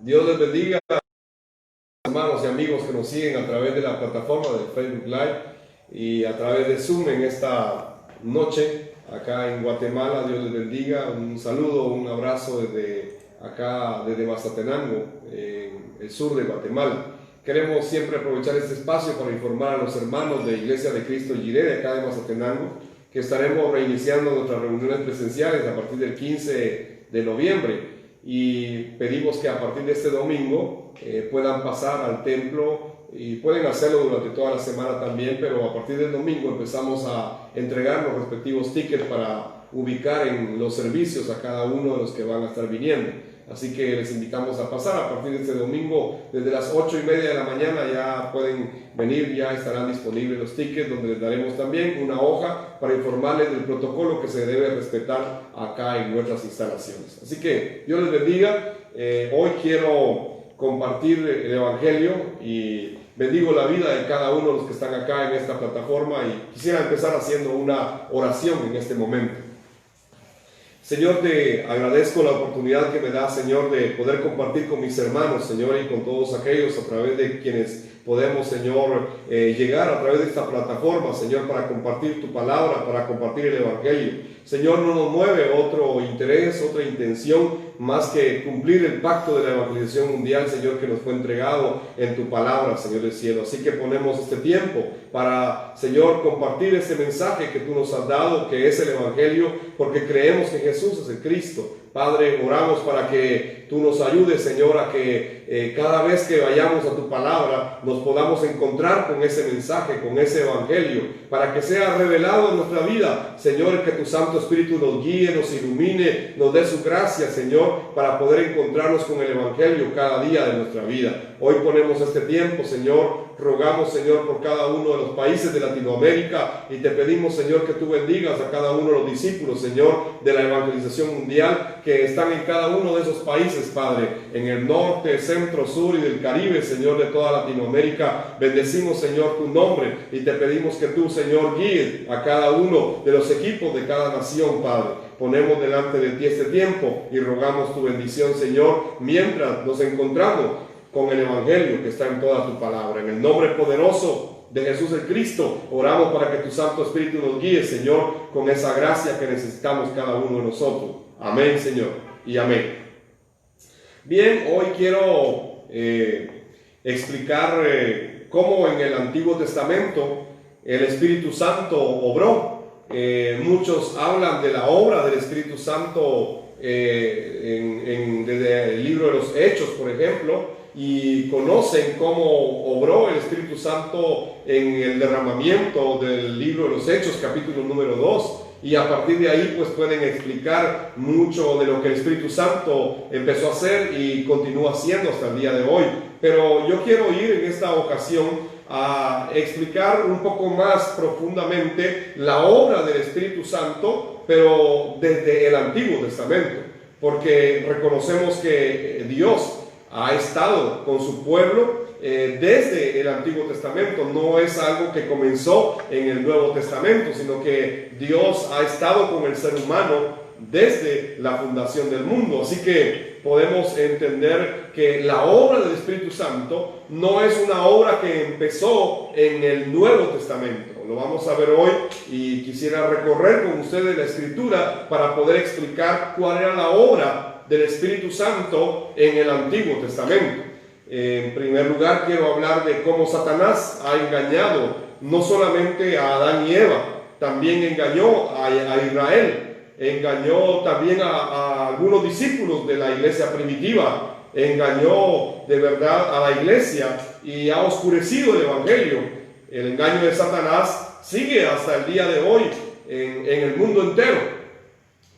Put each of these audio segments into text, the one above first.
Dios les bendiga, hermanos y amigos que nos siguen a través de la plataforma de Facebook Live y a través de Zoom en esta noche acá en Guatemala. Dios les bendiga. Un saludo, un abrazo desde acá, desde Mazatenango, en el sur de Guatemala. Queremos siempre aprovechar este espacio para informar a los hermanos de Iglesia de Cristo Jiré de acá de Mazatenango que estaremos reiniciando nuestras reuniones presenciales a partir del 15 de noviembre. Y pedimos que a partir de este domingo puedan pasar al templo y pueden hacerlo durante toda la semana también, pero a partir del domingo empezamos a entregar los respectivos tickets para ubicar en los servicios a cada uno de los que van a estar viniendo. Así que les invitamos a pasar a partir de este domingo, desde las 8:30 de la mañana ya pueden venir, ya estarán disponibles los tickets, donde les daremos también una hoja para informarles del protocolo que se debe respetar acá en nuestras instalaciones. Así que Dios les bendiga. Hoy quiero compartir el Evangelio y bendigo la vida de cada uno de los que están acá en esta plataforma y quisiera empezar haciendo una oración en este momento. Señor, te agradezco la oportunidad que me da, Señor, de poder compartir con mis hermanos, Señor, y con todos aquellos a través de quienes podemos, Señor, llegar a través de esta plataforma, Señor, para compartir tu palabra, para compartir el Evangelio. Señor, no nos mueve otro interés, otra intención, más que cumplir el pacto de la evangelización mundial, Señor, que nos fue entregado en tu palabra, Señor del cielo. Así que ponemos este tiempo para, Señor, compartir ese mensaje que tú nos has dado, que es el Evangelio, porque creemos que Jesús es el Cristo. Padre, oramos para que tú nos ayudes, Señor, a que cada vez que vayamos a tu palabra nos podamos encontrar con ese mensaje, con ese evangelio, para que sea revelado en nuestra vida, Señor, que tu Santo Espíritu nos guíe, nos ilumine, nos dé su gracia, Señor, para poder encontrarnos con el evangelio cada día de nuestra vida. Hoy ponemos este tiempo, Señor, rogamos, Señor, por cada uno de los países de Latinoamérica y te pedimos, Señor, que tú bendigas a cada uno de los discípulos, Señor, de la evangelización mundial que están en cada uno de esos países, Padre, en el norte, centro, sur y del Caribe, Señor, de toda Latinoamérica. Bendecimos, Señor, tu nombre y te pedimos que tú, Señor, guíes a cada uno de los equipos de cada nación, Padre. Ponemos delante de ti este tiempo y rogamos tu bendición, Señor, mientras nos encontramos con el Evangelio que está en toda tu palabra. En el nombre poderoso de Jesús el Cristo, oramos para que tu Santo Espíritu nos guíe, Señor, con esa gracia que necesitamos cada uno de nosotros. Amén, Señor, y amén. Bien, hoy quiero explicar cómo en el Antiguo Testamento el Espíritu Santo obró. Muchos hablan de la obra del Espíritu Santo desde el libro de los Hechos, por ejemplo, y conocen cómo obró el Espíritu Santo en el derramamiento del libro de los Hechos, capítulo número 2, y a partir de ahí pues pueden explicar mucho de lo que el Espíritu Santo empezó a hacer y continúa haciendo hasta el día de hoy. Pero yo quiero ir en esta ocasión a explicar un poco más profundamente la obra del Espíritu Santo, pero desde el Antiguo Testamento, porque reconocemos que Dios ha estado con su pueblo desde el Antiguo Testamento. No es algo que comenzó en el Nuevo Testamento, sino que Dios ha estado con el ser humano desde la fundación del mundo. Así que podemos entender que la obra del Espíritu Santo no es una obra que empezó en el Nuevo Testamento. Lo vamos a ver hoy y quisiera recorrer con ustedes la Escritura para poder explicar cuál era la obra del Espíritu Santo en el Antiguo Testamento. En primer lugar, quiero hablar de cómo Satanás ha engañado no solamente a Adán y Eva, también engañó a Israel, engañó también a algunos discípulos de la iglesia primitiva, engañó de verdad a la iglesia y ha oscurecido el Evangelio. El engaño de Satanás sigue hasta el día de hoy en el mundo entero.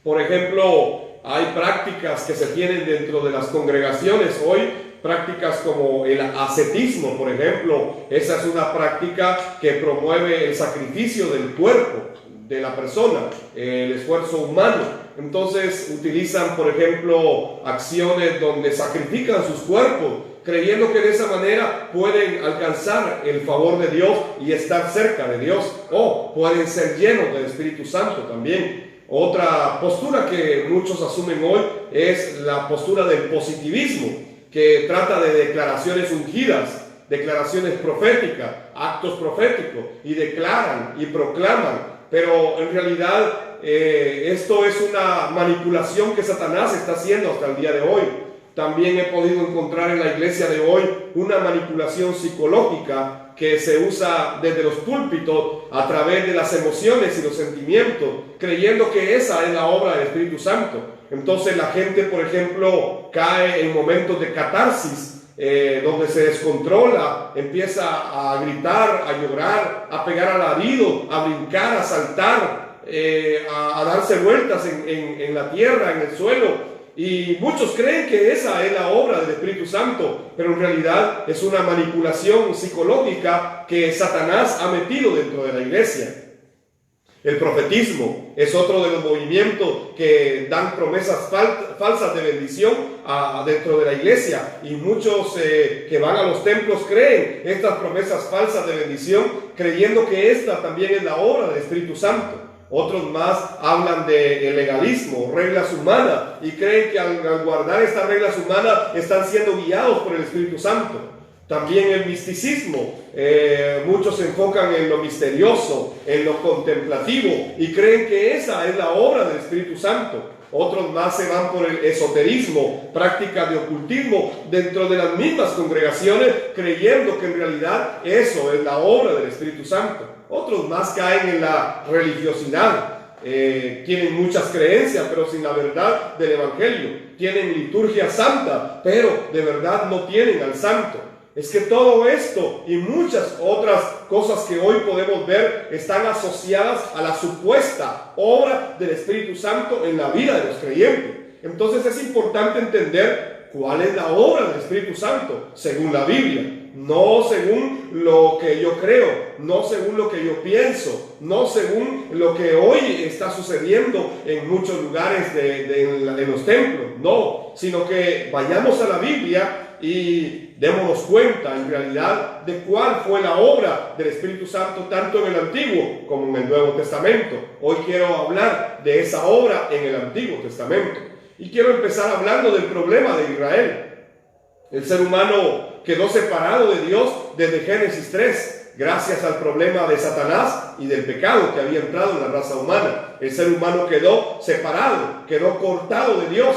Por ejemplo, hay prácticas que se tienen dentro de las congregaciones hoy, prácticas como el ascetismo, por ejemplo. Esa es una práctica que promueve el sacrificio del cuerpo de la persona, el esfuerzo humano. Entonces utilizan, por ejemplo, acciones donde sacrifican sus cuerpos, creyendo que de esa manera pueden alcanzar el favor de Dios y estar cerca de Dios, o pueden ser llenos del Espíritu Santo también. Otra postura que muchos asumen hoy es la postura del positivismo, que trata de declaraciones ungidas, declaraciones proféticas, actos proféticos, y declaran y proclaman, pero en realidad esto es una manipulación que Satanás está haciendo hasta el día de hoy. También he podido encontrar en la iglesia de hoy una manipulación psicológica que se usa desde los púlpitos a través de las emociones y los sentimientos, creyendo que esa es la obra del Espíritu Santo. Entonces la gente, por ejemplo, cae en momentos de catarsis, donde se descontrola, empieza a gritar, a llorar, a pegar alaridos, a brincar, a saltar, a darse vueltas en la tierra, en el suelo. Y muchos creen que esa es la obra del Espíritu Santo, pero en realidad es una manipulación psicológica que Satanás ha metido dentro de la iglesia. El profetismo es otro de los movimientos que dan promesas falsas de bendición dentro de la iglesia, y muchos que van a los templos creen estas promesas falsas de bendición, creyendo que esta también es la obra del Espíritu Santo. Otros más hablan de legalismo, reglas humanas, y creen que al guardar estas reglas humanas están siendo guiados por el Espíritu Santo. También el misticismo, muchos se enfocan en lo misterioso, en lo contemplativo, y creen que esa es la obra del Espíritu Santo. Otros más se van por el esoterismo, prácticas de ocultismo dentro de las mismas congregaciones, creyendo que en realidad eso es la obra del Espíritu Santo. Otros más caen en la religiosidad, tienen muchas creencias, pero sin la verdad del Evangelio. Tienen liturgia santa, pero de verdad no tienen al Santo. Es que todo esto y muchas otras cosas que hoy podemos ver están asociadas a la supuesta obra del Espíritu Santo en la vida de los creyentes. Entonces es importante entender cuál es la obra del Espíritu Santo según la Biblia, no según lo que yo creo, no según lo que yo pienso, no según lo que hoy está sucediendo en muchos lugares en los templos, no, sino que vayamos a la Biblia y démonos cuenta en realidad de cuál fue la obra del Espíritu Santo tanto en el Antiguo como en el Nuevo Testamento. Hoy quiero hablar de esa obra en el Antiguo Testamento, y quiero empezar hablando del problema de Israel. El ser humano quedó separado de Dios desde Génesis 3, gracias al problema de Satanás y del pecado que había entrado en la raza humana. El ser humano quedó separado, quedó cortado de Dios.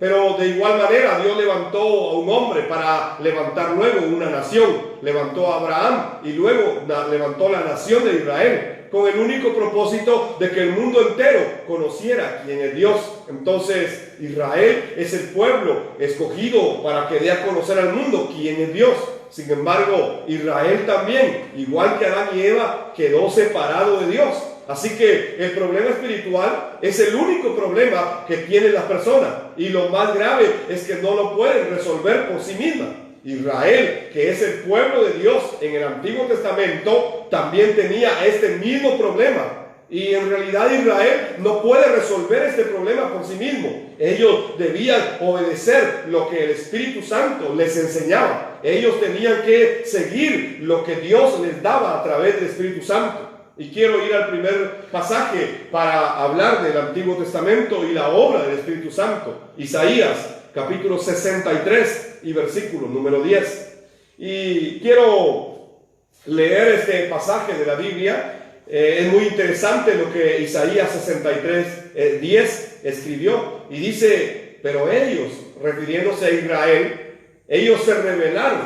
Pero de igual manera Dios levantó a un hombre para levantar luego una nación. Levantó a Abraham y luego levantó la nación de Israel, con el único propósito de que el mundo entero conociera quién es Dios. Entonces Israel es el pueblo escogido para que dé a conocer al mundo quién es Dios. Sin embargo, Israel también, igual que Adán y Eva, quedó separado de Dios. Así que el problema espiritual es el único problema que tienen las personas, y lo más grave es que no lo pueden resolver por sí mismas. Israel, que es el pueblo de Dios en el Antiguo Testamento, también tenía este mismo problema. Y en realidad Israel no puede resolver este problema por sí mismo. Ellos debían obedecer lo que el Espíritu Santo les enseñaba. Ellos tenían que seguir lo que Dios les daba a través del Espíritu Santo. Y quiero ir al primer pasaje para hablar del Antiguo Testamento y la obra del Espíritu Santo. Isaías, capítulo 63 y versículo número 10. Y quiero leer este pasaje de la Biblia. Es muy interesante lo que Isaías 63, 10 escribió. Y dice: pero ellos, refiriéndose a Israel, ellos se rebelaron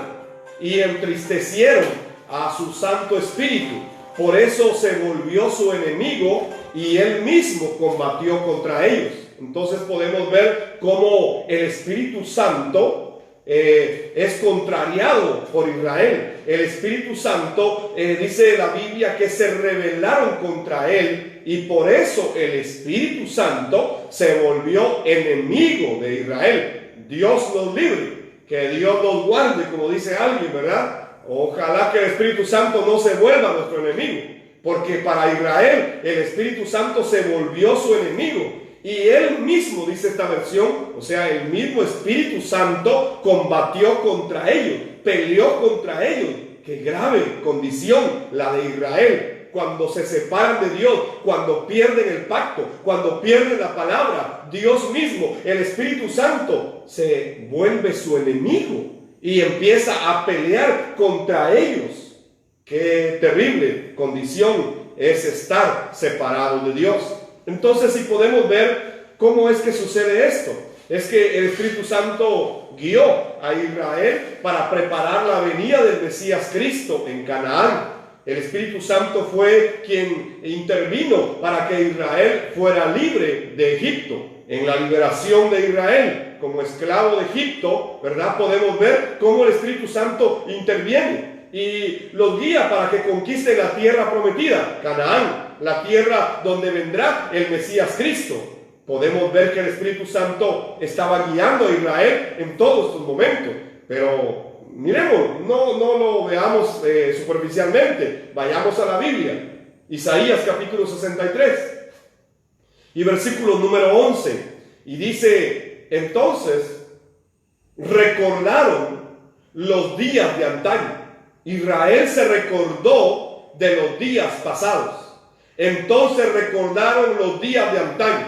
y entristecieron a su Santo Espíritu. Por eso se volvió su enemigo y él mismo combatió contra ellos. Entonces podemos ver cómo el Espíritu Santo es contrariado por Israel. El Espíritu Santo dice la Biblia que se rebelaron contra él, y por eso el Espíritu Santo se volvió enemigo de Israel. Dios nos libre, que Dios nos guarde, como dice alguien, ¿verdad? Ojalá que el Espíritu Santo no se vuelva nuestro enemigo, porque para Israel el Espíritu Santo se volvió su enemigo, y él mismo, dice esta versión, o sea, el mismo Espíritu Santo combatió contra ellos, peleó contra ellos. Qué grave condición la de Israel. cuando se separan de Dios, cuando pierden el pacto, cuando pierden la palabra, Dios mismo, el Espíritu Santo, se vuelve su enemigo y empieza a pelear contra ellos. Qué terrible condición es estar separados de Dios. Entonces, si podemos ver cómo es que sucede esto, es que el Espíritu Santo guió a Israel para preparar la venida del Mesías Cristo en Canaán. El Espíritu Santo fue quien intervino para que Israel fuera libre de Egipto. En la liberación de Israel como esclavo de Egipto, ¿verdad? Podemos ver cómo el Espíritu Santo interviene y los guía para que conquisten la tierra prometida, Canaán, la tierra donde vendrá el Mesías Cristo. Podemos ver que el Espíritu Santo estaba guiando a Israel en todos estos momentos, pero miremos, no lo veamos superficialmente. Vayamos a la Biblia, Isaías capítulo 63 y versículo número 11, y dice: entonces recordaron los días de antaño. Israel se recordó de los días pasados. Entonces recordaron los días de antaño,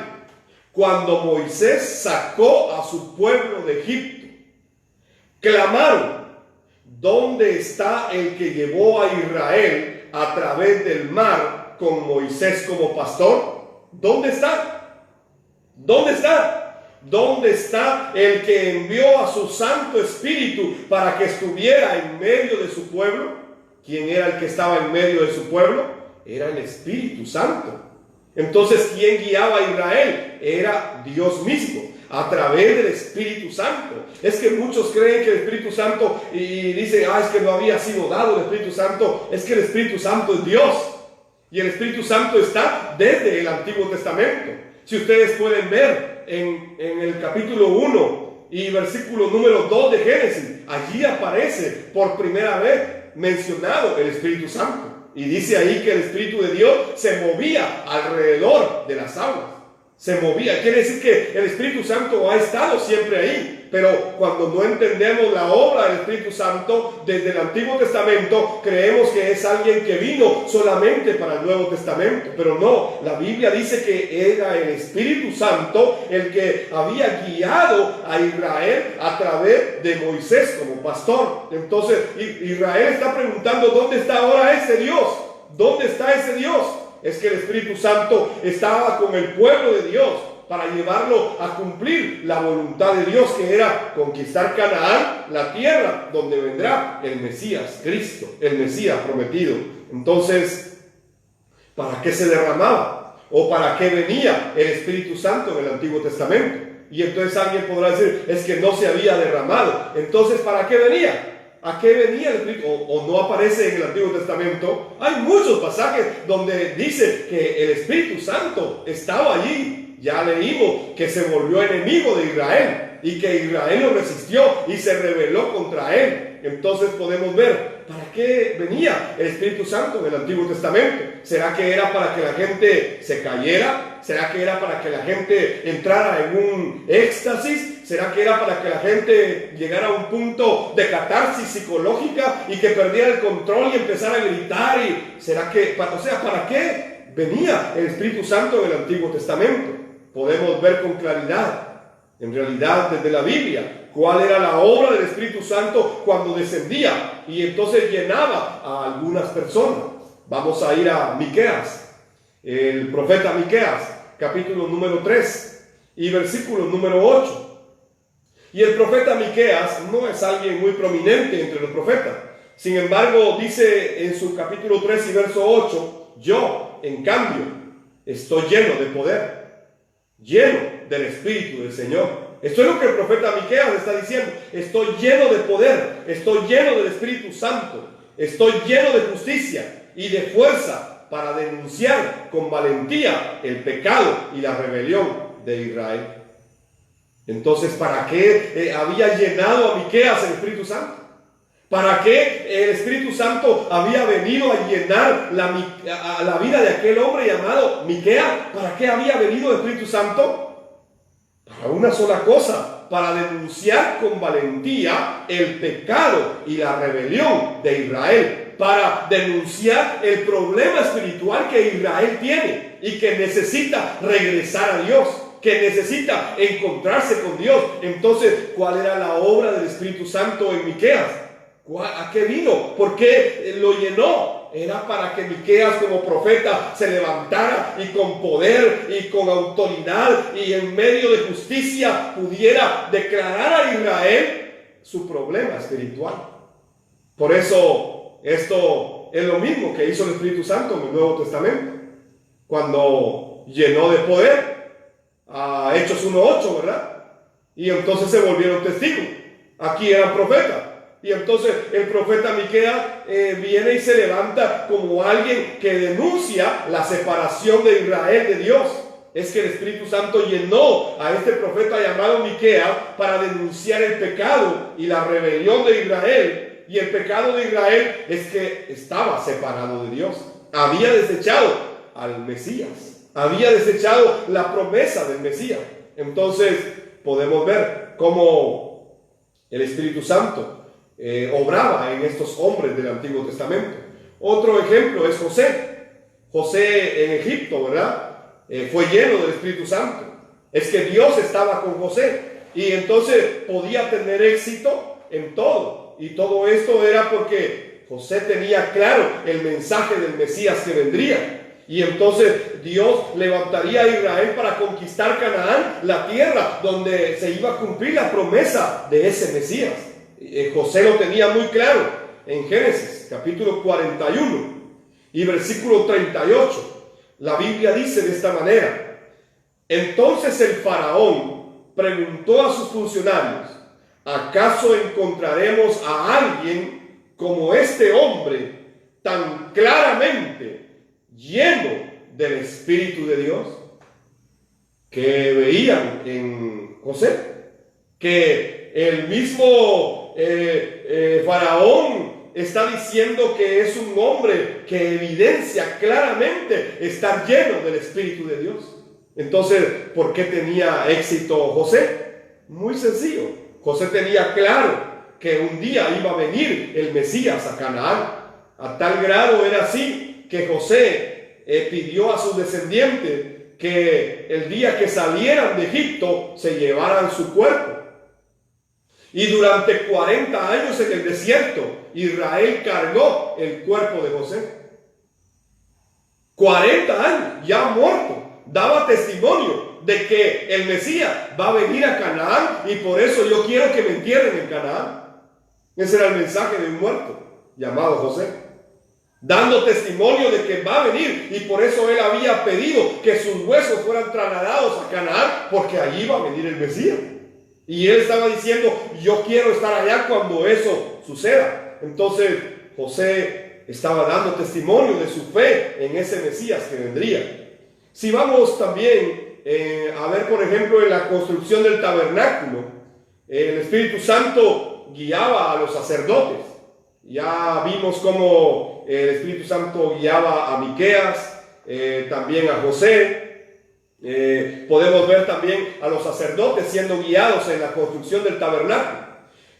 cuando Moisés sacó a su pueblo de Egipto. Clamaron: ¿dónde está el que llevó a Israel a través del mar con Moisés como pastor? ¿Dónde está? ¿Dónde está? ¿Dónde está el que envió a su Santo Espíritu para que estuviera en medio de su pueblo? ¿Quién era el que estaba en medio de su pueblo? Era el Espíritu Santo. Entonces, ¿quién guiaba a Israel? Era Dios mismo, a través del Espíritu Santo. Es que muchos creen que el Espíritu Santo, y dicen: es que no había sido dado el Espíritu Santo. Es que el Espíritu Santo es Dios, y el Espíritu Santo está desde el Antiguo Testamento. Si ustedes pueden ver en el capítulo 1 y versículo número 2 de Génesis, allí aparece por primera vez mencionado el Espíritu Santo. Y dice ahí que el Espíritu de Dios se movía alrededor de las aguas. Se movía. Quiere decir que el Espíritu Santo ha estado siempre ahí. Pero cuando no entendemos la obra del Espíritu Santo desde el Antiguo Testamento, creemos que es alguien que vino solamente para el Nuevo Testamento. Pero no, la Biblia dice que era el Espíritu Santo el que había guiado a Israel a través de Moisés como pastor. Entonces Israel está preguntando: ¿dónde está ahora ese Dios? ¿Dónde está ese Dios? Es que el Espíritu Santo estaba con el pueblo de Dios para llevarlo a cumplir la voluntad de Dios, que era conquistar Canaán, la tierra donde vendrá el Mesías Cristo, el Mesías prometido. Entonces, ¿para qué se derramaba? ¿O para qué venía el Espíritu Santo en el Antiguo Testamento? Y entonces alguien podrá decir: es que no se había derramado. Entonces, ¿para qué venía? ¿A qué venía el Espíritu? ¿O no aparece en el Antiguo Testamento? Hay muchos pasajes donde dice que el Espíritu Santo estaba allí. Ya leímos que se volvió enemigo de Israel y que Israel lo resistió y se rebeló contra él. Entonces podemos ver para qué venía el Espíritu Santo en el Antiguo Testamento. ¿Será que era para que la gente se cayera? ¿Será que era para que la gente entrara en un éxtasis? ¿Será que era para que la gente llegara a un punto de catarsis psicológica y que perdiera el control y empezara a gritar? ¿Será que, para qué venía el Espíritu Santo en el Antiguo Testamento? Podemos ver con claridad, en realidad desde la Biblia, cuál era la obra del Espíritu Santo cuando descendía y entonces llenaba a algunas personas. Vamos a ir a Miqueas, el profeta Miqueas, capítulo número 3 y versículo número 8. Y el profeta Miqueas no es alguien muy prominente entre los profetas. Sin embargo, dice en su capítulo 3 y verso 8: yo, en cambio, estoy lleno de poder, lleno del Espíritu del Señor. Esto es lo que el profeta Miqueas está diciendo: estoy lleno de poder, estoy lleno del Espíritu Santo, estoy lleno de justicia y de fuerza para denunciar con valentía el pecado y la rebelión de Israel. Entonces, ¿para qué había llenado a Miqueas el Espíritu Santo? ¿Para qué el Espíritu Santo había venido a llenar la vida de aquel hombre llamado Miqueas? ¿Para qué había venido el Espíritu Santo? Para una sola cosa: para denunciar con valentía el pecado y la rebelión de Israel. para denunciar el problema espiritual que Israel tiene y que necesita regresar a Dios, que necesita encontrarse con Dios. Entonces, ¿cuál era la obra del Espíritu Santo en Miqueas? ¿A qué vino? ¿Por qué lo llenó? Era para que Miqueas como profeta se levantara y con poder y con autoridad y en medio de justicia pudiera declarar a Israel su problema espiritual. Por eso esto es lo mismo que hizo el Espíritu Santo en el Nuevo Testamento, cuando llenó de poder a Hechos 1:8, ¿verdad? Y entonces se volvieron testigos. Aquí eran profetas. Y entonces el profeta Miqueas viene y se levanta como alguien que denuncia la separación de Israel de Dios. Es que el Espíritu Santo llenó a este profeta llamado Miqueas para denunciar el pecado y la rebelión de Israel. Y el pecado de Israel es que estaba separado de Dios. Había desechado al Mesías. Había desechado la promesa del Mesías. Entonces podemos ver cómo el Espíritu Santo obraba en estos hombres del Antiguo Testamento. Otro ejemplo es José. José en Egipto, ¿verdad? Fue lleno del Espíritu Santo. Es que Dios estaba con José y entonces podía tener éxito en todo. Y todo esto era porque José tenía claro el mensaje del Mesías que vendría. Y entonces Dios levantaría a Israel para conquistar Canaán, la tierra donde se iba a cumplir la promesa de ese Mesías. José lo tenía muy claro en Génesis capítulo 41 y versículo 38. La Biblia dice de esta manera: entonces el faraón preguntó a sus funcionarios: ¿acaso encontraremos a alguien como este hombre tan claramente lleno del Espíritu de Dios? Que veían en José que el mismo faraón está diciendo que es un hombre que evidencia claramente estar lleno del Espíritu de Dios. Entonces, ¿por qué tenía éxito José? Muy sencillo. José tenía claro que un día iba a venir el Mesías a Canaán. A tal grado era así que José pidió a sus descendientes que el día que salieran de Egipto se llevaran su cuerpo. Y durante 40 años en el desierto, Israel cargó el cuerpo de José. 40 años, ya muerto, daba testimonio de que el Mesías va a venir a Canaán y por eso yo quiero que me entierren en Canaán. Ese era el mensaje de un muerto llamado José, dando testimonio de que va a venir, y por eso él había pedido que sus huesos fueran trasladados a Canaán, porque allí va a venir el Mesías. Y él estaba diciendo: yo quiero estar allá cuando eso suceda. Entonces José estaba dando testimonio de su fe en ese Mesías que vendría. Si vamos también a ver, por ejemplo, en la construcción del tabernáculo, el Espíritu Santo guiaba a los sacerdotes. Ya vimos cómo el Espíritu Santo guiaba a Miqueas, también a José. Podemos ver también a los sacerdotes siendo guiados en la construcción del tabernáculo.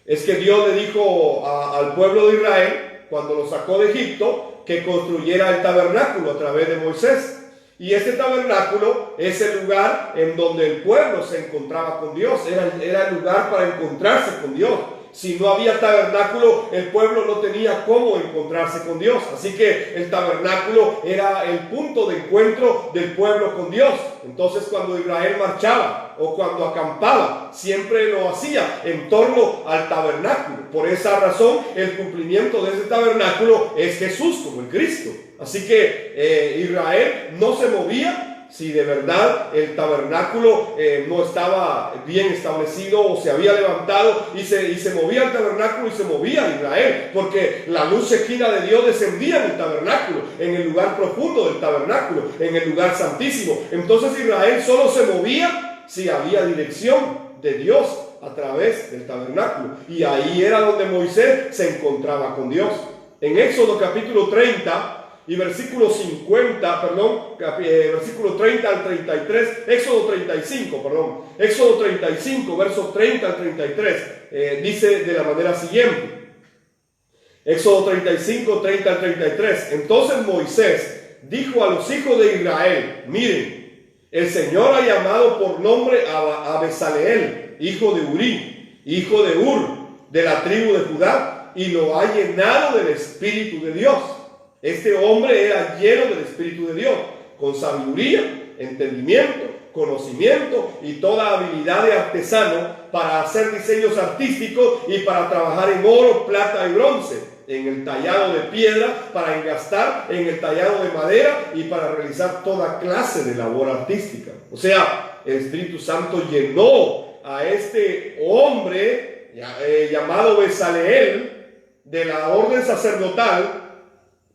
Es que Dios le dijo al pueblo de Israel, cuando lo sacó de Egipto, que construyera el tabernáculo a través de Moisés. Y este tabernáculo es el lugar en donde el pueblo se encontraba con Dios. Era el lugar para encontrarse con Dios. Si no había tabernáculo, el pueblo no tenía cómo encontrarse con Dios. Así que el tabernáculo era el punto de encuentro del pueblo con Dios. Entonces, cuando Israel marchaba o cuando acampaba, siempre lo hacía en torno al tabernáculo. Por esa razón, el cumplimiento de ese tabernáculo es Jesús como el Cristo. Así que Israel no se movía si de verdad el tabernáculo no estaba bien establecido o se había levantado y se movía el tabernáculo y se movía Israel, porque la luz Shekinah de Dios descendía en el tabernáculo, en el lugar profundo del tabernáculo, en el lugar santísimo. Entonces Israel solo se movía si había dirección de Dios a través del tabernáculo, y ahí era donde Moisés se encontraba con Dios. En Éxodo capítulo 30 y versículo 30 al 33, Éxodo 35, versos 30 al 33, dice de la manera siguiente: Éxodo 35, 30 al 33. Entonces Moisés dijo a los hijos de Israel: miren, el Señor ha llamado por nombre a Bezaleel, hijo de Uri, hijo de Ur, de la tribu de Judá, y lo ha llenado del Espíritu de Dios. Este hombre era lleno del Espíritu de Dios, con sabiduría, entendimiento, conocimiento y toda habilidad de artesano para hacer diseños artísticos y para trabajar en oro, plata y bronce, en el tallado de piedra, para engastar, en el tallado de madera y para realizar toda clase de labor artística. O sea, el Espíritu Santo llenó a este hombre llamado Bezaleel de la orden sacerdotal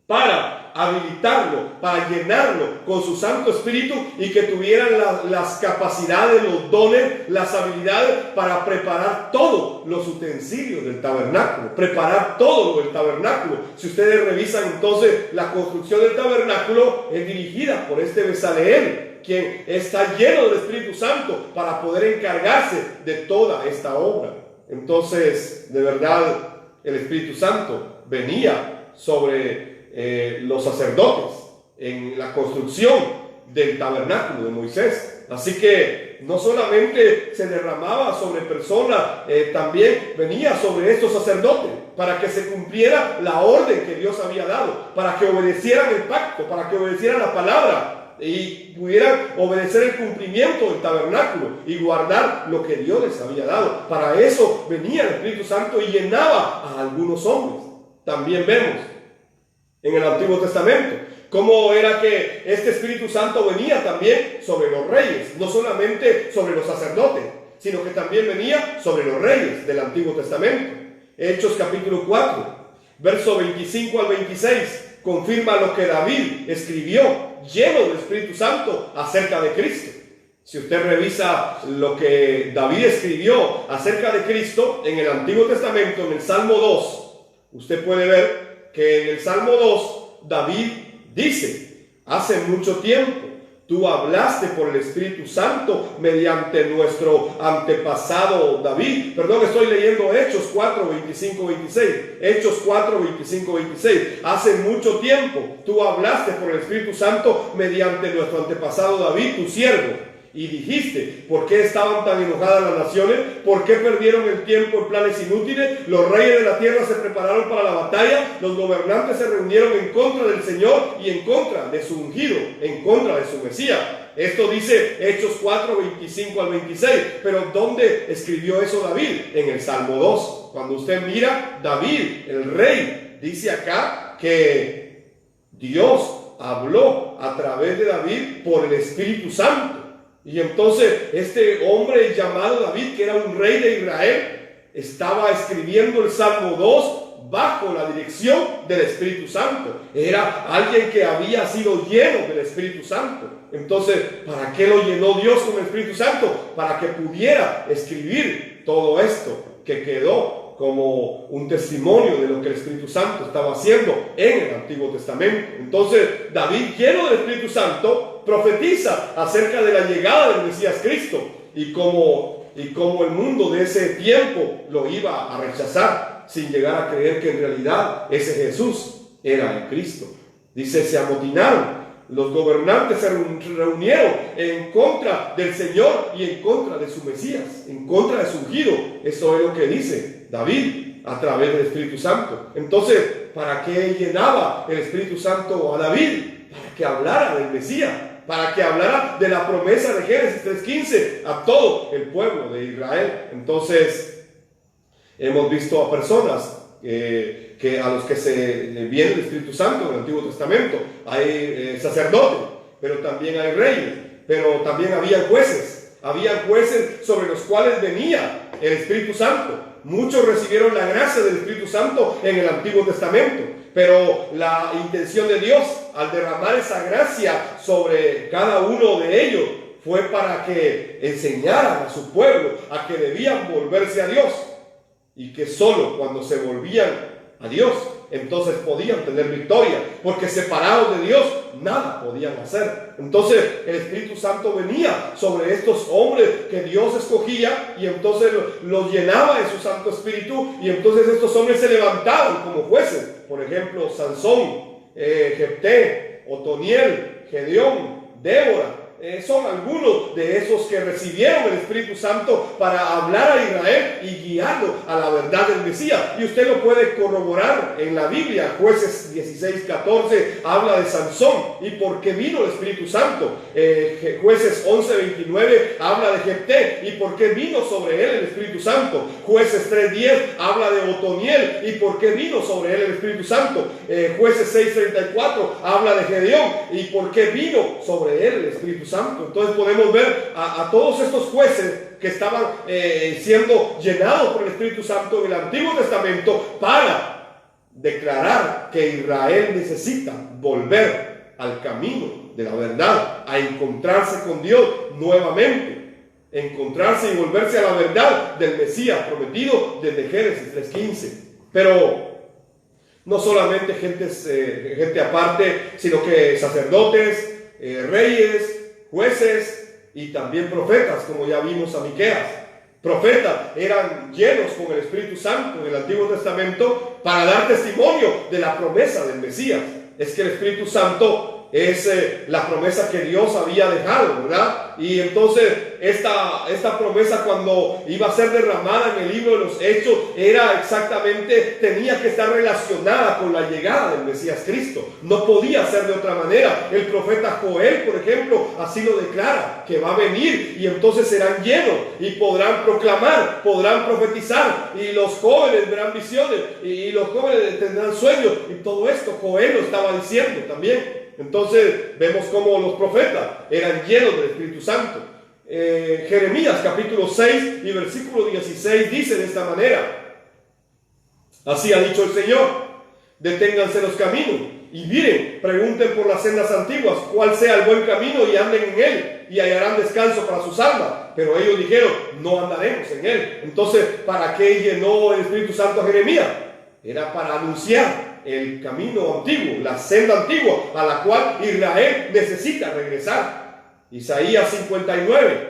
para habilitarlo, para llenarlo con su Santo Espíritu y que tuvieran las capacidades, los dones, las habilidades para preparar todos los utensilios del tabernáculo, preparar todo lo del tabernáculo. Si ustedes revisan entonces la construcción del tabernáculo, es dirigida por este Bezaleel, quien está lleno del Espíritu Santo para poder encargarse de toda esta obra. Entonces, de verdad, el Espíritu Santo venía sobre los sacerdotes en la construcción del tabernáculo de Moisés. Así que no solamente se derramaba sobre personas, también venía sobre estos sacerdotes para que se cumpliera la orden que Dios había dado, para que obedecieran el pacto, para que obedecieran la palabra y pudieran obedecer el cumplimiento del tabernáculo y guardar lo que Dios les había dado. Para eso venía el Espíritu Santo y llenaba a algunos hombres. También vemos en el Antiguo Testamento cómo era que este Espíritu Santo venía también sobre los reyes, no solamente sobre los sacerdotes, sino que también venía sobre los reyes del Antiguo Testamento. Hechos capítulo 4, verso 25 al 26, confirma lo que David escribió, lleno del Espíritu Santo, acerca de Cristo. Si usted revisa lo que David escribió acerca de Cristo en el Antiguo Testamento, en el Salmo 2, usted puede ver que en el Salmo 2, David dice: hace mucho tiempo tú hablaste por el Espíritu Santo mediante nuestro antepasado David. Perdón, estoy leyendo Hechos 4, 25, 26. Hechos 4, 25, 26. Hace mucho tiempo tú hablaste por el Espíritu Santo mediante nuestro antepasado David, tu siervo. Y dijiste: ¿por qué estaban tan enojadas las naciones? ¿Por qué perdieron el tiempo en planes inútiles? Los reyes de la tierra se prepararon para la batalla. Los gobernantes se reunieron en contra del Señor y en contra de su ungido, en contra de su Mesías. Esto dice Hechos 4, 25 al 26. Pero ¿dónde escribió eso David? En el Salmo 2. Cuando usted mira, David, el rey, dice acá que Dios habló a través de David por el Espíritu Santo. Y entonces este hombre llamado David, que era un rey de Israel, estaba escribiendo el Salmo 2 bajo la dirección del Espíritu Santo. Era alguien que había sido lleno del Espíritu Santo. Entonces, ¿para qué lo llenó Dios con el Espíritu Santo? Para que pudiera escribir todo esto que quedó como un testimonio de lo que el Espíritu Santo estaba haciendo en el Antiguo Testamento. Entonces, David, lleno del Espíritu Santo, profetiza acerca de la llegada del Mesías Cristo y cómo el mundo de ese tiempo lo iba a rechazar sin llegar a creer que en realidad ese Jesús era el Cristo. Dice: se amotinaron, los gobernantes se reunieron en contra del Señor y en contra de su Mesías, en contra de su ungido. Eso es lo que dice David a través del Espíritu Santo. Entonces, ¿para qué llenaba el Espíritu Santo a David? Para que hablara del Mesías, para que hablara de la promesa de Génesis 3:15 a todo el pueblo de Israel. Entonces, hemos visto a personas que a los que se viene el Espíritu Santo en el Antiguo Testamento. Hay sacerdotes, pero también hay reyes, pero también había jueces. Había jueces sobre los cuales venía el Espíritu Santo. Muchos recibieron la gracia del Espíritu Santo en el Antiguo Testamento, pero la intención de Dios al derramar esa gracia sobre cada uno de ellos fue para que enseñaran a su pueblo a que debían volverse a Dios y que solo cuando se volvían a Dios entonces podían tener victoria, porque separados de Dios nada podían hacer. Entonces el Espíritu Santo venía sobre estos hombres que Dios escogía y entonces los llenaba de su Santo Espíritu, y entonces estos hombres se levantaban como jueces. Por ejemplo, Sansón, Jefté, Otoniel, Gedeón, Débora. Son algunos de esos que recibieron el Espíritu Santo para hablar a Israel y guiarlo a la verdad del Mesías. Y usted lo puede corroborar en la Biblia. Jueces 16:14 habla de Sansón y por qué vino el Espíritu Santo. Jueces 11:29 habla de Jefté y por qué vino sobre él el Espíritu Santo. Jueces 3:10 habla de Otoniel y por qué vino sobre él el Espíritu Santo. Jueces 6:34 habla de Gedeón y por qué vino sobre él el Espíritu Santo. Entonces podemos ver a todos estos jueces que estaban siendo llenados por el Espíritu Santo en el Antiguo Testamento para declarar que Israel necesita volver al camino de la verdad, a encontrarse con Dios nuevamente, encontrarse y volverse a la verdad del Mesías prometido desde Génesis 3:15. Pero no solamente gente aparte, sino que sacerdotes, reyes, jueces y también profetas, como ya vimos a Miqueas. Profetas eran llenos con el Espíritu Santo en el Antiguo Testamento para dar testimonio de la promesa del Mesías. Es que el Espíritu Santo es la promesa que Dios había dejado, ¿verdad? Y entonces esta promesa, cuando iba a ser derramada en el libro de los Hechos, era exactamente, tenía que estar relacionada con la llegada del Mesías Cristo. No podía ser de otra manera. El profeta Joel, por ejemplo, así lo declara, que va a venir y entonces serán llenos y podrán proclamar, podrán profetizar, y los jóvenes verán visiones y los jóvenes tendrán sueños, y todo esto Joel lo estaba diciendo también. Entonces vemos cómo los profetas eran llenos del Espíritu Santo. Jeremías capítulo 6 y versículo 16 dice de esta manera: así ha dicho el Señor, deténganse los caminos y miren, pregunten por las sendas antiguas cuál sea el buen camino y anden en él y hallarán descanso para sus almas. Pero ellos dijeron, no andaremos en él. Entonces, ¿para qué llenó el Espíritu Santo a Jeremías? Era para anunciar el camino antiguo, la senda antigua a la cual Israel necesita regresar. Isaías 59,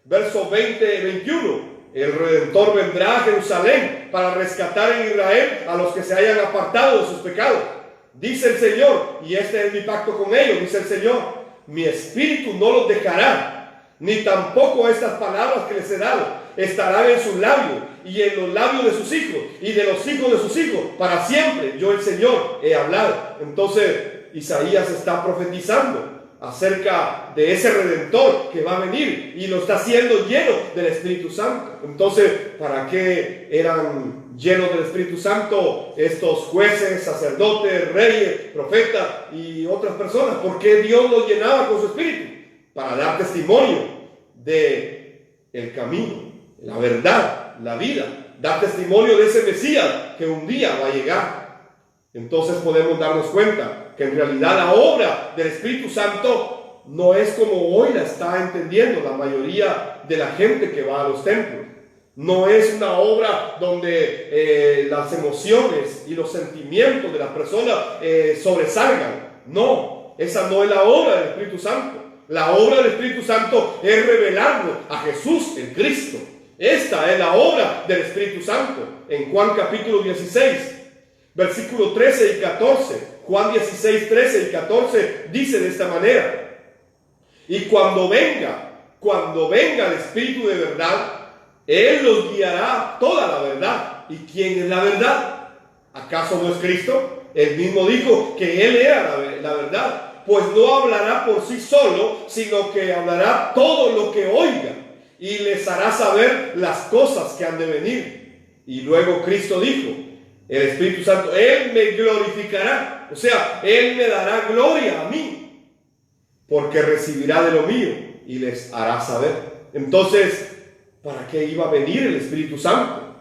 versos 20 y 21. El Redentor vendrá a Jerusalén para rescatar en Israel a los que se hayan apartado de sus pecados. Dice el Señor, y este es mi pacto con ellos, dice el Señor, mi espíritu no los dejará, ni tampoco estas palabras que les he dado estarán en sus labios y en los labios de sus hijos y de los hijos de sus hijos, para siempre yo el Señor he hablado. Entonces Isaías está profetizando acerca de ese Redentor que va a venir y lo está haciendo lleno del Espíritu Santo. Entonces, ¿para qué eran llenos del Espíritu Santo estos jueces, sacerdotes, reyes, profetas y otras personas? ¿Por qué Dios los llenaba con su Espíritu? Para dar testimonio de el camino, la verdad, la vida, dar testimonio de ese Mesías que un día va a llegar. Entonces podemos darnos cuenta que en realidad la obra del Espíritu Santo no es como hoy la está entendiendo la mayoría de la gente que va a los templos. No es una obra donde las emociones y los sentimientos de la persona sobresalgan. No, esa no es la obra del Espíritu Santo. La obra del Espíritu Santo es revelarnos a Jesús, el Cristo. Esta es la obra del Espíritu Santo. En Juan capítulo 16, versículo 13 y 14. Juan 16, 13 y 14 dice de esta manera: y cuando venga el Espíritu de verdad, Él los guiará a toda la verdad. ¿Y quién es la verdad? ¿Acaso no es Cristo? Él mismo dijo que Él era la verdad. Pues no hablará por sí solo, sino que hablará todo lo que oiga y les hará saber las cosas que han de venir. Y luego Cristo dijo, el Espíritu Santo, Él me glorificará, o sea, Él me dará gloria a mí, porque recibirá de lo mío y les hará saber. Entonces, ¿para qué iba a venir el Espíritu Santo?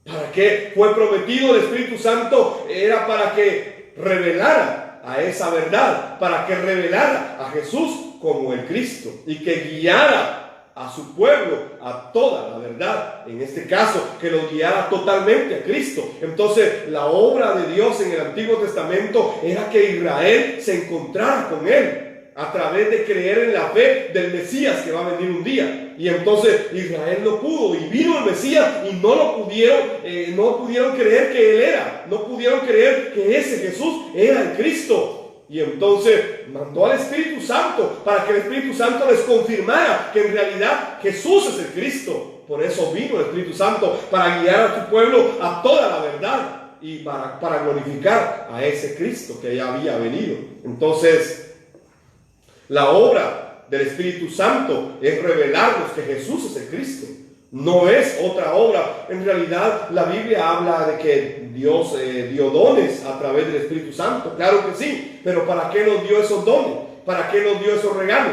¿Para qué fue prometido el Espíritu Santo? Era para que revelara a esa verdad, para que revelara a Jesús como el Cristo y que guiara a su pueblo a toda la verdad, en este caso que los guiara totalmente a Cristo. Entonces la obra de Dios en el Antiguo Testamento era que Israel se encontrara con Él a través de creer en la fe del Mesías que va a venir un día. Y entonces Israel no pudo, y vino el Mesías y no pudieron creer que Él era, no pudieron creer que ese Jesús era el Cristo. Y entonces mandó al Espíritu Santo para que el Espíritu Santo les confirmara que en realidad Jesús es el Cristo. Por eso vino el Espíritu Santo, para guiar a su pueblo a toda la verdad y para glorificar a ese Cristo que ya había venido. Entonces, la obra del Espíritu Santo es revelarnos que Jesús es el Cristo. No es otra obra. En realidad la Biblia habla de que Dios dio dones a través del Espíritu Santo. Claro que sí, pero ¿para qué nos dio esos dones? ¿Para qué nos dio esos regalos?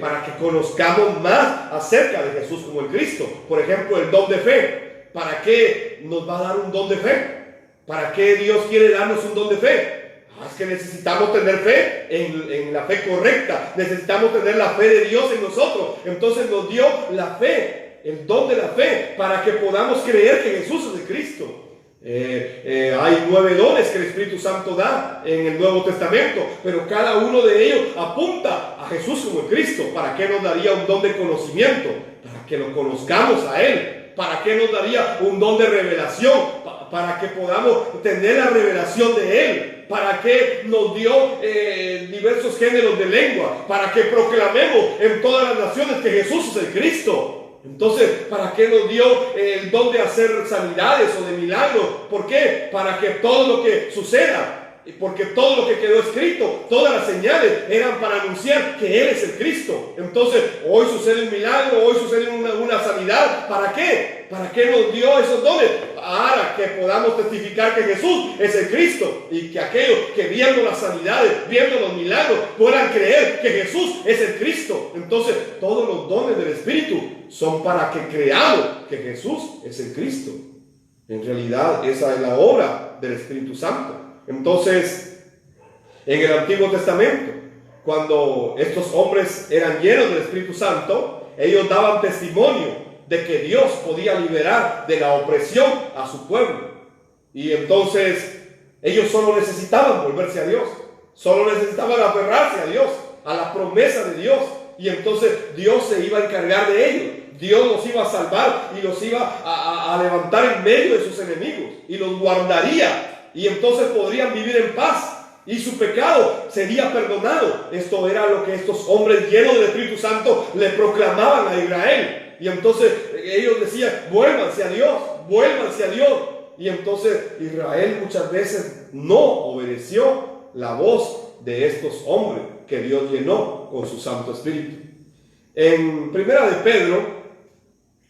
Para que conozcamos más acerca de Jesús como el Cristo. Por ejemplo, el don de fe. ¿Para qué nos va a dar un don de fe? ¿Para qué Dios quiere darnos un don de fe? Es que necesitamos tener fe en la fe correcta. Necesitamos tener la fe de Dios en nosotros. Entonces nos dio la fe, el don de la fe, para que podamos creer que Jesús es el Cristo. Hay 9 dones que el Espíritu Santo da en el Nuevo Testamento, pero cada uno de ellos apunta a Jesús como el Cristo. ¿Para qué nos daría un don de conocimiento? Para que lo conozcamos a Él. ¿Para qué nos daría un don de revelación? Para que podamos tener la revelación de Él. ¿Para qué nos dio diversos géneros de lengua? Para que proclamemos en todas las naciones que Jesús es el Cristo. Entonces, ¿para qué nos dio el don de hacer sanidades o de milagros? ¿Por qué? Para que todo lo que suceda, porque todo lo que quedó escrito, todas las señales eran para anunciar que Él es el Cristo. Entonces, hoy sucede un milagro, hoy sucede una sanidad. ¿Para qué? ¿Para qué nos dio esos dones? Para que podamos testificar que Jesús es el Cristo, y que aquellos que viendo las sanidades, viendo los milagros, puedan creer que Jesús es el Cristo. Entonces, todos los dones del Espíritu son para que creamos que Jesús es el Cristo. En realidad, esa es la obra del Espíritu Santo. Entonces, en el Antiguo Testamento, cuando estos hombres eran llenos del Espíritu Santo, ellos daban testimonio de que Dios podía liberar de la opresión a su pueblo. Y entonces ellos solo necesitaban volverse a Dios, solo necesitaban aferrarse a Dios, a la promesa de Dios, y entonces Dios se iba a encargar de ellos. Dios los iba a salvar y los iba a levantar en medio de sus enemigos y los guardaría, y entonces podrían vivir en paz y su pecado sería perdonado. Esto era lo que estos hombres llenos del Espíritu Santo le proclamaban a Israel. Y entonces ellos decían: vuélvanse a Dios, vuélvanse a Dios. Y entonces Israel muchas veces no obedeció la voz de estos hombres que Dios llenó con su Santo Espíritu. En Primera de Pedro,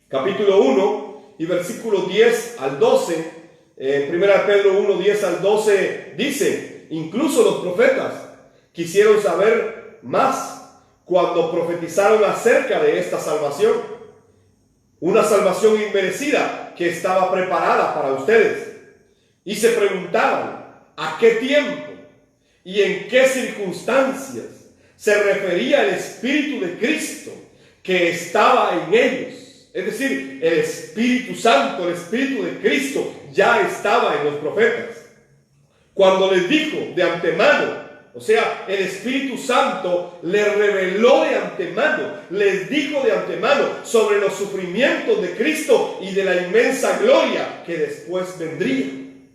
capítulo 1 y versículos 10 al 12, Primera de Pedro 1, 10 al 12 dice: incluso los profetas quisieron saber más cuando profetizaron acerca de esta salvación, una salvación inmerecida que estaba preparada para ustedes, y se preguntaban a qué tiempo y en qué circunstancias se refería el Espíritu de Cristo que estaba en ellos. Es decir, el Espíritu Santo, el Espíritu de Cristo ya estaba en los profetas. Cuando les dijo de antemano, o sea, el Espíritu Santo les reveló de antemano, les dijo de antemano sobre los sufrimientos de Cristo y de la inmensa gloria que después vendría.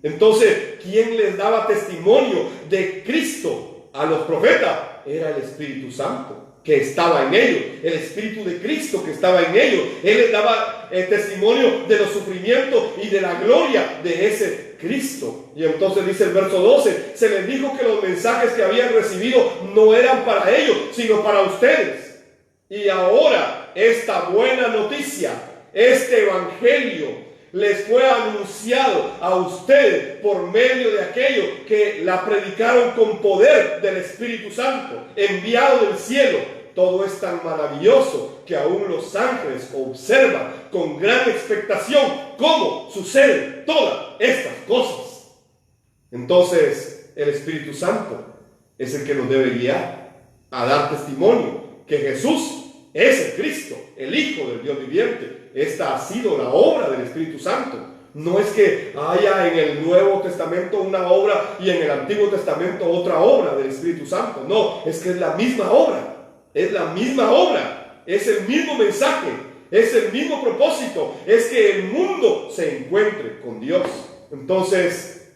Entonces, ¿quién les daba testimonio de Cristo a los profetas? Era el Espíritu Santo que estaba en ellos, el Espíritu de Cristo que estaba en ellos. Él les daba testimonio de los sufrimientos y de la gloria de ese Cristo. Y entonces dice el verso 12: se les dijo que los mensajes que habían recibido no eran para ellos, sino para ustedes. Y ahora esta buena noticia, este evangelio, les fue anunciado a ustedes por medio de aquellos que la predicaron con poder del Espíritu Santo, enviado del cielo. Todo es tan maravilloso que aún los ángeles observan con gran expectación cómo suceden todas estas cosas. Entonces, el Espíritu Santo es el que nos debe guiar a dar testimonio que Jesús es el Cristo, el Hijo del Dios viviente. Esta ha sido la obra del Espíritu Santo. No es que haya en el Nuevo Testamento una obra y en el Antiguo Testamento otra obra del Espíritu Santo. No, es que es la misma obra. Es la misma obra. Es el mismo mensaje. Es el mismo propósito. Es que el mundo se encuentre con Dios. Entonces,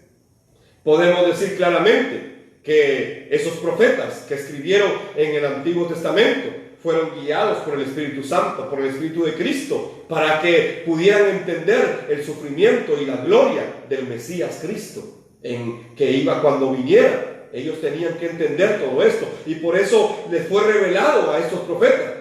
podemos decir claramente que esos profetas que escribieron en el Antiguo Testamento fueron guiados por el Espíritu Santo, por el Espíritu de Cristo, para que pudieran entender el sufrimiento y la gloria del Mesías Cristo, en que iba cuando viniera. Ellos tenían que entender todo esto, y por eso les fue revelado a estos profetas.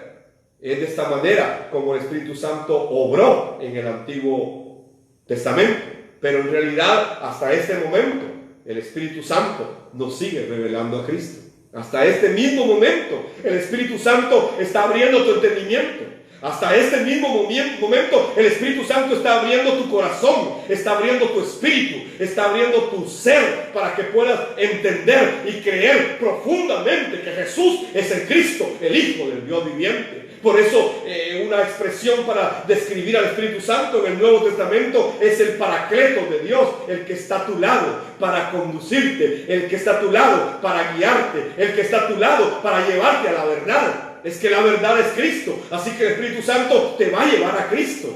Es de esta manera como el Espíritu Santo obró en el Antiguo Testamento. Pero en realidad, hasta este momento, el Espíritu Santo nos sigue revelando a Cristo. Hasta este mismo momento, el Espíritu Santo está abriendo tu entendimiento. Hasta este mismo momento, el Espíritu Santo está abriendo tu corazón, está abriendo tu espíritu, está abriendo tu ser para que puedas entender y creer profundamente que Jesús es el Cristo, el Hijo del Dios viviente. Por eso, una expresión para describir al Espíritu Santo en el Nuevo Testamento es el Paracleto de Dios, el que está a tu lado para conducirte, el que está a tu lado para guiarte, el que está a tu lado para llevarte a la verdad. Es que la verdad es Cristo, así que el Espíritu Santo te va a llevar a Cristo.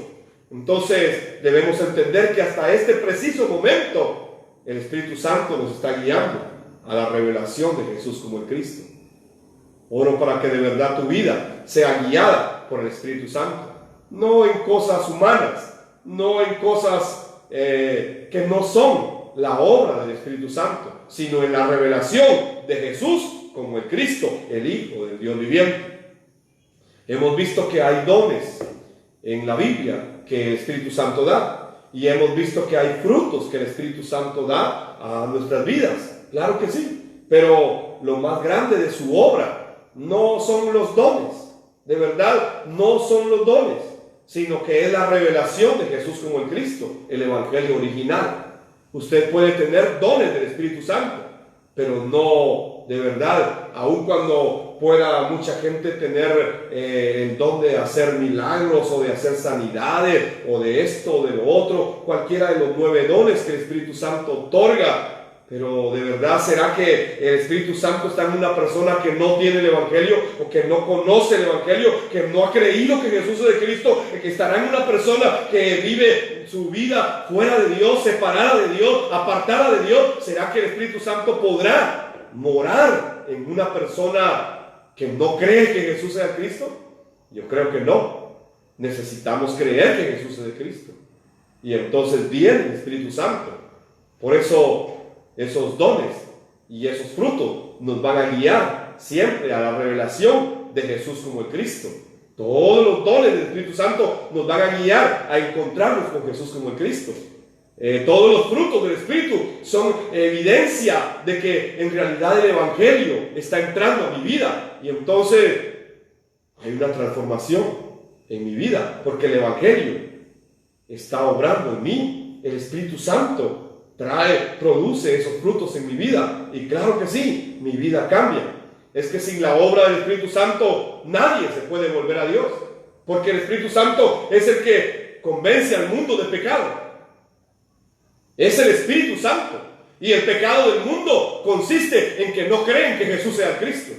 Entonces debemos entender que hasta este preciso momento el Espíritu Santo nos está guiando a la revelación de Jesús como el Cristo. Oro para que de verdad tu vida sea guiada por el Espíritu Santo, no en cosas humanas, no en cosas que no son la obra del Espíritu Santo, sino en la revelación de Jesús como el Cristo, el Hijo del Dios viviente. Hemos visto que hay dones en la Biblia que el Espíritu Santo da, y hemos visto que hay frutos que el Espíritu Santo da a nuestras vidas. Claro que sí, pero lo más grande de su obra no son los dones, de verdad no son los dones, sino que es la revelación de Jesús como el Cristo, el Evangelio original. Usted puede tener dones del Espíritu Santo, pero no de verdad, aun cuando pueda mucha gente tener el don de hacer milagros o de hacer sanidades o de esto o de lo otro, cualquiera de los 9 dones que el Espíritu Santo otorga. Pero de verdad, ¿será que el Espíritu Santo está en una persona que no tiene el Evangelio o que no conoce el Evangelio, que no ha creído que Jesús es el Cristo, que estará en una persona que vive su vida fuera de Dios, separada de Dios, apartada de Dios? ¿Será que el Espíritu Santo podrá morar en una persona que no cree que Jesús sea el Cristo? Yo creo que no. Necesitamos creer que Jesús es el Cristo, y entonces viene el Espíritu Santo. Por eso esos dones y esos frutos nos van a guiar siempre a la revelación de Jesús como el Cristo. Todos los dones del Espíritu Santo nos van a guiar a encontrarnos con Jesús como el Cristo. Todos los frutos del Espíritu son evidencia de que en realidad el Evangelio está entrando a mi vida, y entonces hay una transformación en mi vida porque el Evangelio está obrando en mí. El Espíritu Santo produce esos frutos en mi vida, y claro que sí, mi vida cambia. Es que sin la obra del Espíritu Santo nadie se puede volver a Dios, porque el Espíritu Santo es el que convence al mundo de pecado. Es el Espíritu Santo, y el pecado del mundo consiste en que no creen que Jesús sea el Cristo.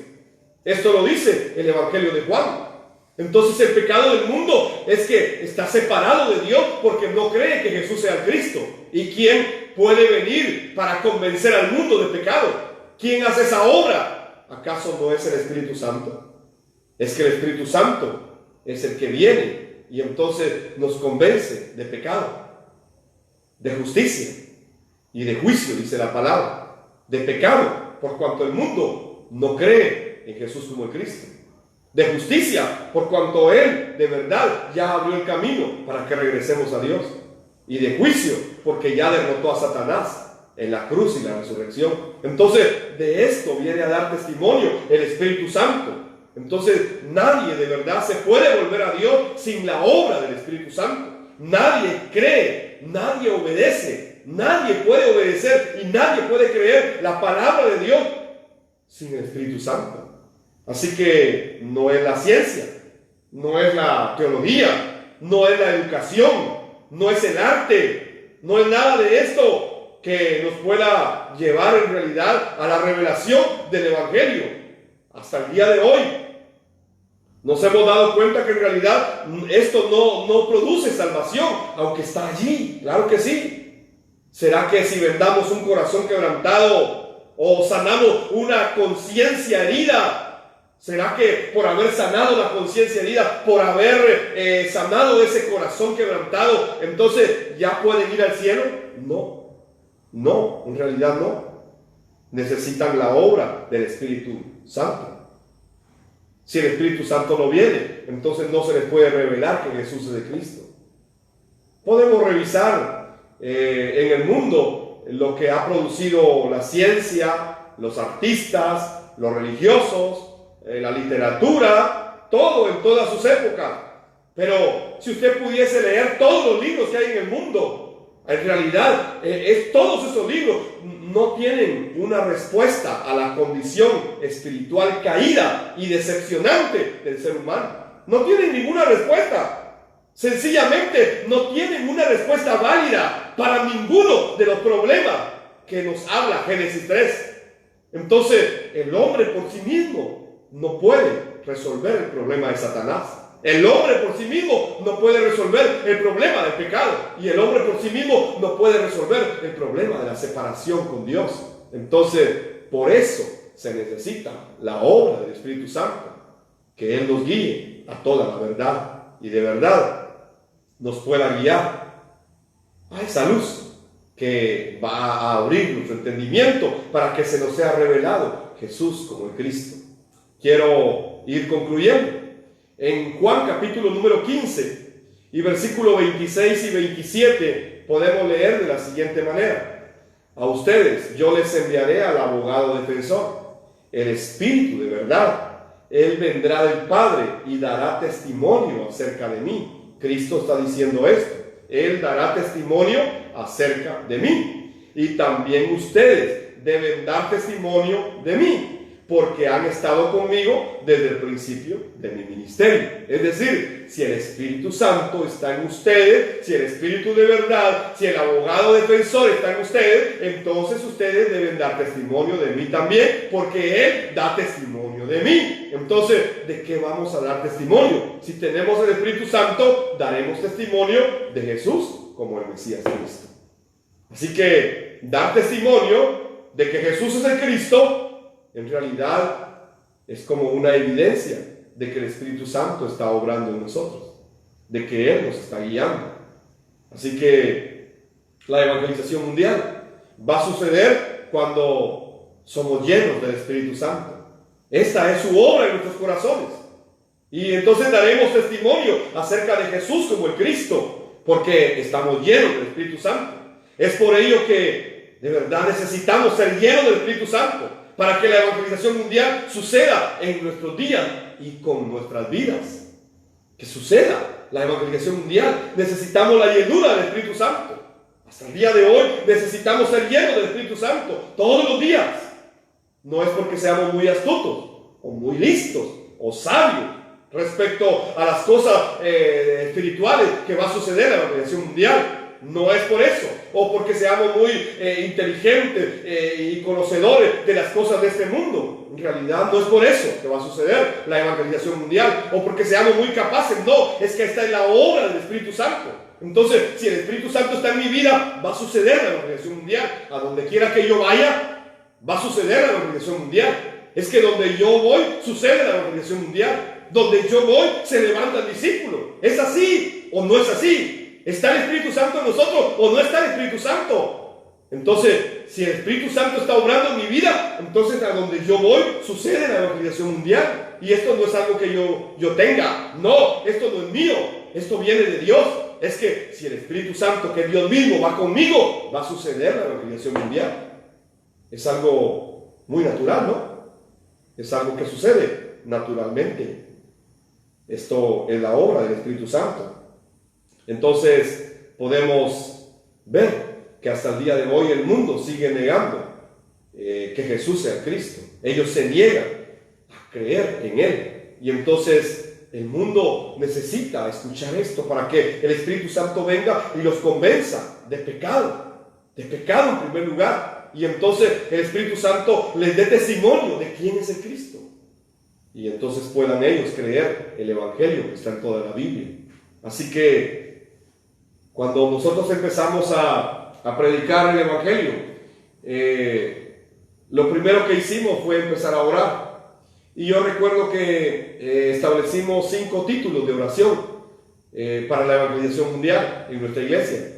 Esto lo dice el Evangelio de Juan. Entonces el pecado del mundo es que está separado de Dios porque no cree que Jesús sea el Cristo. ¿Y quién puede venir para convencer al mundo de pecado? ¿Quién hace esa obra? ¿Acaso no es el Espíritu Santo? Es que el Espíritu Santo es el que viene y entonces nos convence de pecado, de justicia y de juicio, dice la palabra. De pecado, por cuanto el mundo no cree en Jesús como el Cristo. De justicia, por cuanto Él de verdad ya abrió el camino para que regresemos a Dios. Y de juicio, porque ya derrotó a Satanás en la cruz y la resurrección. Entonces, de esto viene a dar testimonio el Espíritu Santo. Entonces, nadie de verdad se puede volver a Dios sin la obra del Espíritu Santo. Nadie cree, nadie obedece, nadie puede obedecer y nadie puede creer la palabra de Dios sin el Espíritu Santo. Así que no es la ciencia, no es la teología, no es la educación, no es el arte, no es nada de esto que nos pueda llevar en realidad a la revelación del Evangelio. Hasta el día de hoy nos hemos dado cuenta que en realidad esto no produce salvación, aunque está allí, claro que sí. ¿Será que si vendamos un corazón quebrantado o sanamos una conciencia herida, será que por haber sanado la conciencia herida, por haber sanado ese corazón quebrantado, entonces ya pueden ir al cielo? No, en realidad no. Necesitan la obra del Espíritu Santo. Si el Espíritu Santo no viene, entonces no se les puede revelar que Jesús es de Cristo. Podemos revisar en el mundo lo que ha producido la ciencia, los artistas, los religiosos, la literatura, todo en todas sus épocas. Pero si usted pudiese leer todos los libros que hay en el mundo, en realidad todos esos libros no tienen una respuesta a la condición espiritual caída y decepcionante del ser humano. No tienen ninguna respuesta. Sencillamente no tienen una respuesta válida para ninguno de los problemas que nos habla Génesis 3. Entonces, el hombre por sí mismo no puede resolver el problema de Satanás. El hombre por sí mismo no puede resolver el problema del pecado. Y el hombre por sí mismo no puede resolver el problema de la separación con Dios. Entonces, por eso se necesita la obra del Espíritu Santo, que Él nos guíe a toda la verdad y de verdad nos pueda guiar a esa luz que va a abrir nuestro entendimiento para que se nos sea revelado Jesús como el Cristo. Quiero ir concluyendo. En Juan capítulo número 15 y versículo 26 y 27 podemos leer de la siguiente manera: a ustedes yo les enviaré al abogado defensor, el Espíritu de verdad. Él vendrá del Padre y dará testimonio acerca de mí. Cristo está diciendo esto. Él dará testimonio acerca de mí. Y también ustedes deben dar testimonio de mí, porque han estado conmigo desde el principio de mi ministerio. Es decir, si el Espíritu Santo está en ustedes, si el Espíritu de verdad, si el abogado defensor está en ustedes, entonces ustedes deben dar testimonio de mí también, porque Él da testimonio de mí. Entonces, ¿de qué vamos a dar testimonio? Si tenemos el Espíritu Santo, daremos testimonio de Jesús como el Mesías Cristo. Así que dar testimonio de que Jesús es el Cristo en realidad es como una evidencia de que el Espíritu Santo está obrando en nosotros, de que Él nos está guiando. Así que la evangelización mundial va a suceder cuando somos llenos del Espíritu Santo. Esta es su obra en nuestros corazones. Y entonces daremos testimonio acerca de Jesús como el Cristo, porque estamos llenos del Espíritu Santo. Es por ello que de verdad necesitamos ser llenos del Espíritu Santo, para que la evangelización mundial suceda en nuestros días y con nuestras vidas. Que suceda la evangelización mundial. Necesitamos la llenura del Espíritu Santo. Hasta el día de hoy necesitamos ser llenos del Espíritu Santo todos los días. No es porque seamos muy astutos o muy listos o sabios respecto a las cosas espirituales que va a suceder en la evangelización mundial. No es por eso, o porque seamos muy inteligentes y conocedores de las cosas de este mundo. En realidad no es por eso que va a suceder la evangelización mundial, o porque seamos muy capaces. No, es que esta es la obra del Espíritu Santo. Entonces, si el Espíritu Santo está en mi vida, va a suceder la evangelización mundial. A donde quiera que yo vaya, va a suceder la evangelización mundial. Es que donde yo voy, sucede la evangelización mundial. Donde yo voy, se levanta el discípulo. ¿Es así o no es así? ¿Está el Espíritu Santo en nosotros o no está el Espíritu Santo? Entonces, si el Espíritu Santo está obrando en mi vida, entonces a donde yo voy sucede la evangelización mundial. Y esto no es algo que yo tenga. No, esto no es mío. Esto viene de Dios. Es que si el Espíritu Santo, que es Dios mismo, va conmigo, va a suceder la evangelización mundial. Es algo muy natural, ¿no? Es algo que sucede naturalmente. Esto es la obra del Espíritu Santo. Entonces podemos ver que hasta el día de hoy el mundo sigue negando que Jesús sea Cristo. Ellos se niegan a creer en Él. Y entonces el mundo necesita escuchar esto para que el Espíritu Santo venga y los convenza de pecado en primer lugar. Y entonces el Espíritu Santo les dé testimonio de quién es el Cristo. Y entonces puedan ellos creer el Evangelio que está en toda la Biblia. Así que cuando nosotros empezamos a predicar el Evangelio, lo primero que hicimos fue empezar a orar. Y yo recuerdo que establecimos 5 títulos de oración para la evangelización mundial en nuestra iglesia.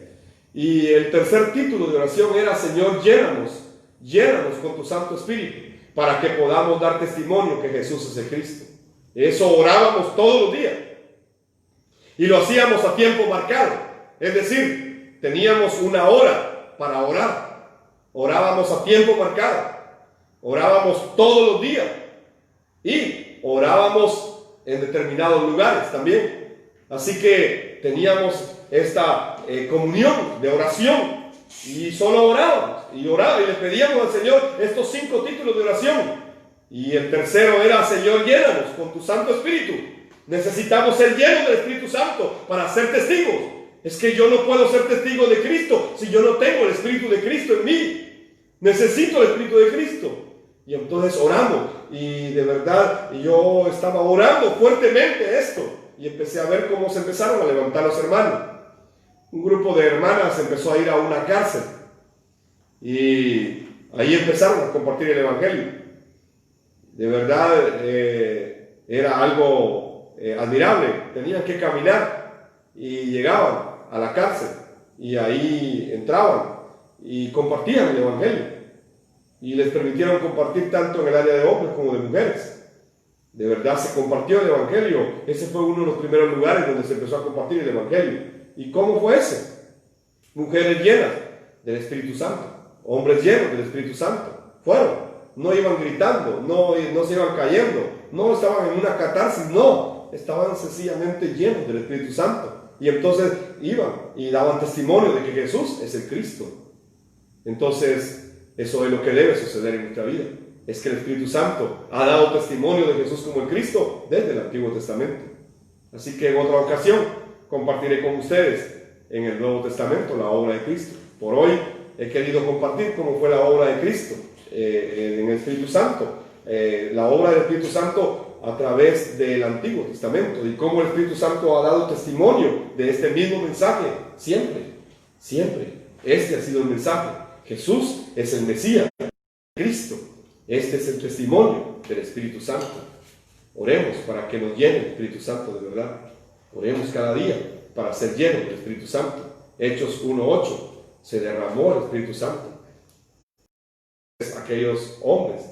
Y el tercer título de oración era: Señor, llénanos con tu Santo Espíritu, para que podamos dar testimonio que Jesús es el Cristo. Eso orábamos todos los días. Y lo hacíamos a tiempo marcado. Es decir, teníamos una hora para orar. Orábamos a tiempo marcado. Orábamos todos los días. Y orábamos en determinados lugares también. Así que teníamos esta comunión de oración. Y solo orábamos. Y le pedíamos al Señor estos 5 títulos de oración. Y el tercero era: Señor, llénanos con tu Santo Espíritu. Necesitamos ser llenos del Espíritu Santo para ser testigos. Es que yo no puedo ser testigo de Cristo si yo no tengo el Espíritu de Cristo en mí. Necesito el Espíritu de Cristo. Y entonces oramos. Y de verdad yo estaba orando fuertemente esto. Y empecé a ver cómo se empezaron a levantar los hermanos. Un grupo de hermanas empezó a ir a una cárcel. Y ahí empezaron a compartir el Evangelio. De verdad era algo admirable. Tenían que caminar y llegaban a la cárcel y ahí entraban y compartían el Evangelio, y les permitieron compartir tanto en el área de hombres como de mujeres. De verdad se compartió el Evangelio. Ese fue uno de los primeros lugares donde se empezó a compartir el Evangelio. ¿Y cómo fue ese? Mujeres llenas del Espíritu Santo, hombres llenos del Espíritu Santo fueron. No iban gritando, no se iban cayendo, no estaban en una catarsis, no, estaban sencillamente llenos del Espíritu Santo. Y entonces iban y daban testimonio de que Jesús es el Cristo. Entonces, eso es lo que debe suceder en nuestra vida. Es que el Espíritu Santo ha dado testimonio de Jesús como el Cristo desde el Antiguo Testamento. Así que en otra ocasión compartiré con ustedes en el Nuevo Testamento la obra de Cristo. Por hoy he querido compartir cómo fue la obra de Cristo en el Espíritu Santo. La obra del Espíritu Santo a través del Antiguo Testamento, y cómo el Espíritu Santo ha dado testimonio de este mismo mensaje siempre. Este ha sido el mensaje. Jesús es el Mesías, Cristo. Este es el testimonio del Espíritu Santo. Oremos para que nos llene el Espíritu Santo de verdad. Oremos cada día para ser llenos del Espíritu Santo. Hechos 1:8, se derramó el Espíritu Santo. Aquellos hombres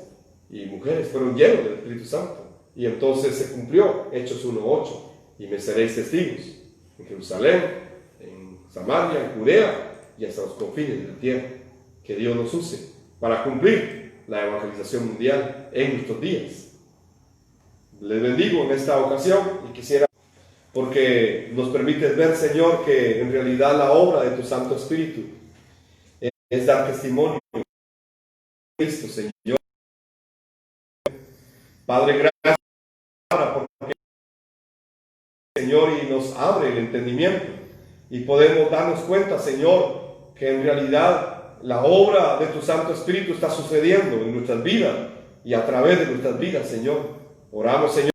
y mujeres fueron llenos del Espíritu Santo. Y entonces se cumplió Hechos 1:8. Y me seréis testigos en Jerusalén, en Samaria, en Judea y hasta los confines de la tierra. Que Dios nos use para cumplir la evangelización mundial en nuestros días. Les bendigo en esta ocasión y quisiera, porque nos permites ver, Señor, que en realidad la obra de tu Santo Espíritu es dar testimonio de Cristo, Señor. Padre, gracias porque, Señor, y nos abre el entendimiento y podemos darnos cuenta, Señor, que en realidad la obra de tu Santo Espíritu está sucediendo en nuestras vidas y a través de nuestras vidas, Señor. Oramos, Señor,